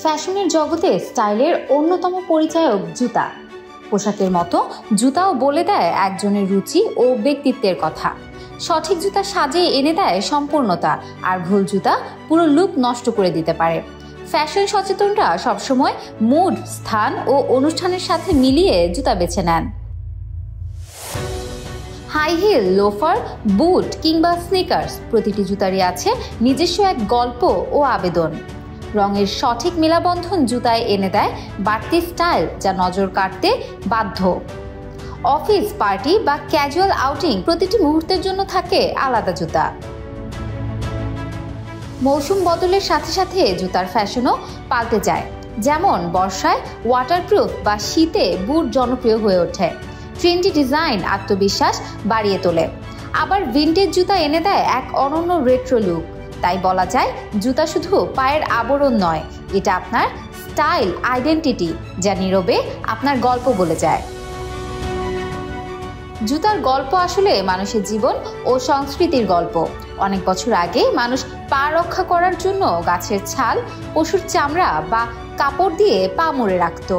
ফ্যাশনের জগতে স্টাইলের অন্যতম পরিচায়ক জুতা। পোশাকের মতো জুতাও বলে দেয় একজনের রুচি ও ব্যক্তিত্বের কথা। সঠিক জুতা সাজিয়ে এনে দেয় সম্পূর্ণতা, আর ভুল জুতা পুরো লুক নষ্ট করে দিতে পারে। ফ্যাশন সচেতনরা সবসময় মুড, স্থান ও অনুষ্ঠানের সাথে মিলিয়ে জুতা বেছে নেন। হাই হিল, লোফার, বুট কিংবা স্নিকার্স, প্রতিটি জুতারই আছে নিজস্ব এক গল্প ও আবেদন। রঙের সঠিক মেলাবন্ধন জুতায় এনে দেয় বাড়তি স্টাইল, যা নজর কাড়তে বাধ্য। অফিস, পার্টি বা ক্যাজুয়াল আউটিং, প্রতিটি মুহূর্তের জন্য থাকে আলাদা জুতা। মৌসুম বদলের সাথে সাথে জুতার ফ্যাশনও পাল্টে যায়। যেমন বর্ষায় ওয়াটারপ্রুফ বা শীতে বুট জনপ্রিয় হয়ে ওঠে। ট্রেন্ডি ডিজাইন আত্মবিশ্বাস বাড়িয়ে তোলে। আবার ভিন্টেজ জুতা এনে দেয় এক অনন্য রেট্রো লুক। তাই বলা যায়, জুতা শুধু পায়ের আবরণ নয়, এটা আপনার স্টাইল আইডেন্টিটি, যা নীরবে আপনার গল্প বলে যায়। জুতার গল্প আসলে মানুষের জীবন ও সংস্কৃতির গল্প। অনেক বছর আগে মানুষ পা রক্ষা করার জন্য গাছের ছাল, পশুর চামড়া বা কাপড় দিয়ে পা মুড়ে রাখত।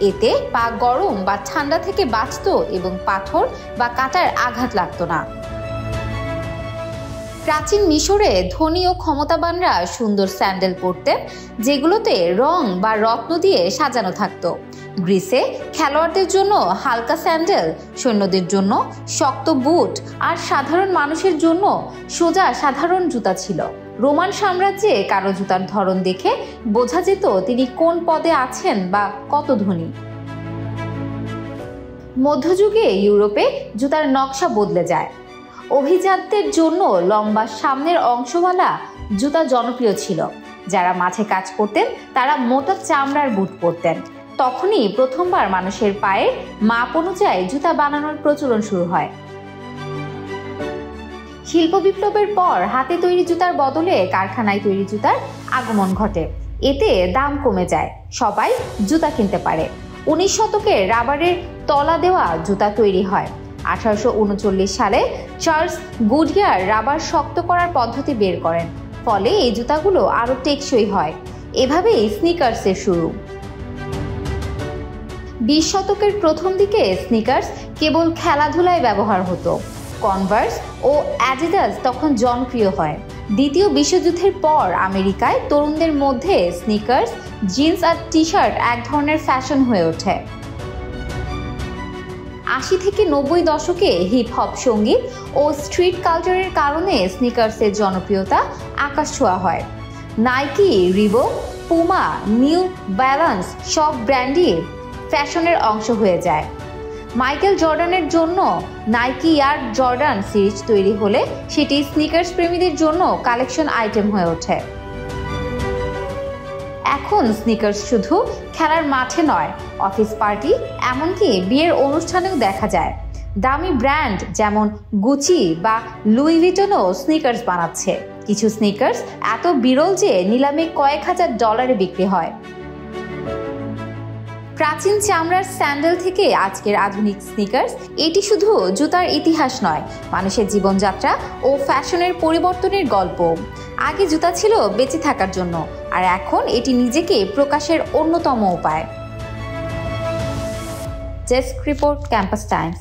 এতে পা গরম বা ঠান্ডা থেকে বাঁচত এবং পাথর বা কাঁটার আঘাত লাগতো না। প্রাচীন মিশরে ধনী ও ক্ষমতাবানরা সুন্দর স্যান্ডেল পরতেন, যেগুলোতে রং বা রত্ন দিয়ে সাজানো থাকতো। গ্রিসে খেলোয়াড়দের জন্য হালকা স্যান্ডেল, সৈন্যদের জন্য শক্ত বুট, আর সাধারণ মানুষের জন্য সোজা সাধারণ জুতা ছিল। রোমান সাম্রাজ্যে কারো জুতার ধরন দেখে বোঝা যেত তিনি কোন পদে আছেন বা কত ধনী। মধ্যযুগে ইউরোপে জুতার নকশা বদলে যায়। অভিজাতদের জন্য লম্বা সামনের অংশওয়ালা জুতা জনপ্রিয় ছিল। যারা মাঠে কাজ করতেন তারা মোটা চামড়ার বুট পরতেন। তখনই প্রথমবার মানুষের পায়ের মাপ অনুযায়ী জুতা বানানোর প্রচলন শুরু হয়। শিল্প বিপ্লবের পর হাতে তৈরি জুতার বদলে কারখানায় তৈরি জুতার আগমন ঘটে। এতে দাম কমে যায়, সবাই জুতা কিনতে পারে। 19 শতকে রাবারের তলা দেওয়া জুতা তৈরি হয়। 1839 সালে চার্লস গুডইয়ার রাবার শক্ত করার পদ্ধতি বের করেন, ফলে এই জুতাগুলো আরো টেকসই হয়। এভাবেই স্নিকার্সের শুরু। 20 শতকের প্রথম দিকে স্নিকার্স কেবল খেলাধুলায় ব্যবহার হতো। কনভার্স ও অ্যাডিডাস তখন জনপ্রিয় হয়। দ্বিতীয় বিশ্বযুদ্ধের পর আমেরিকায় তরুণদের মধ্যে স্নিকার্স, জিন্স আর টি শার্ট এক ধরনের ফ্যাশন হয়ে ওঠে। 80 থেকে 90 দশকে হিপ হপ সঙ্গীত ও স্ট্রিট কালচারের কারণে স্নিকার্সের জনপ্রিয়তা আকাশ ছোঁয়া হয়। Nike, Reebok, Puma, new balance সব ব্র্যান্ডই ফ্যাশনের অংশ হয়ে যায়। মাইকেল জর্ডানের জন্য নাইকি এয়ার জর্ডান সিরিজ তৈরি হলে সেটি স্নিকার্স প্রেমীদের জন্য কালেকশন আইটেম হয়ে ওঠে। এখন স্নিকার্স শুধু খেলার মাঠে নয়, অফিস পার্টি, এমনকি বিয়ের অনুষ্ঠানেও দেখা যায়। দামি ব্র্যান্ড যেমন গুচি বা লুই ভিটনও স্নিকার্স বানাচ্ছে। কিছু স্নিকার্স এত বিরল যে নিলামে কয়েক হাজার ডলারে বিক্রি হয়। প্রাচীন চামড়ার স্যান্ডেল থেকে আজকের আধুনিক স্নিকার্স, এটি শুধু জুতার ইতিহাস নয়, মানুষের জীবনযাত্রা ও ফ্যাশনের পরিবর্তনের গল্প। আগে জুতা ছিল বেঁচে থাকার জন্য, আর এখন এটি নিজেকে প্রকাশের অন্যতম উপায়। Desk report, campus Times.